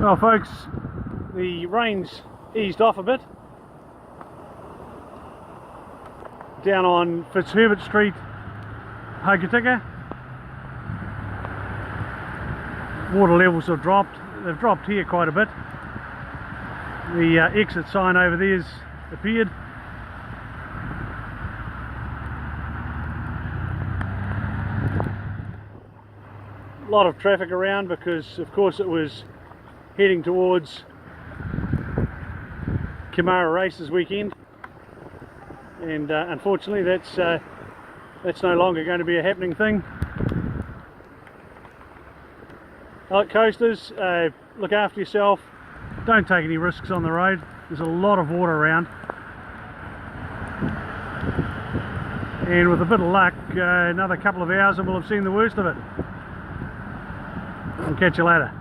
Well folks, the rain's eased off a bit. Down on Fitzherbert Street, Hokitika, water levels have dropped. They've dropped here quite a bit. The exit sign over there's appeared. A lot of traffic around because of course it was heading towards Kimara Races weekend, and unfortunately that's no longer going to be a happening thing. Like coasters, look after yourself, don't take any risks on the road. There's a lot of water around, and with a bit of luck, another couple of hours and we'll have seen the worst of it. I'll catch you later.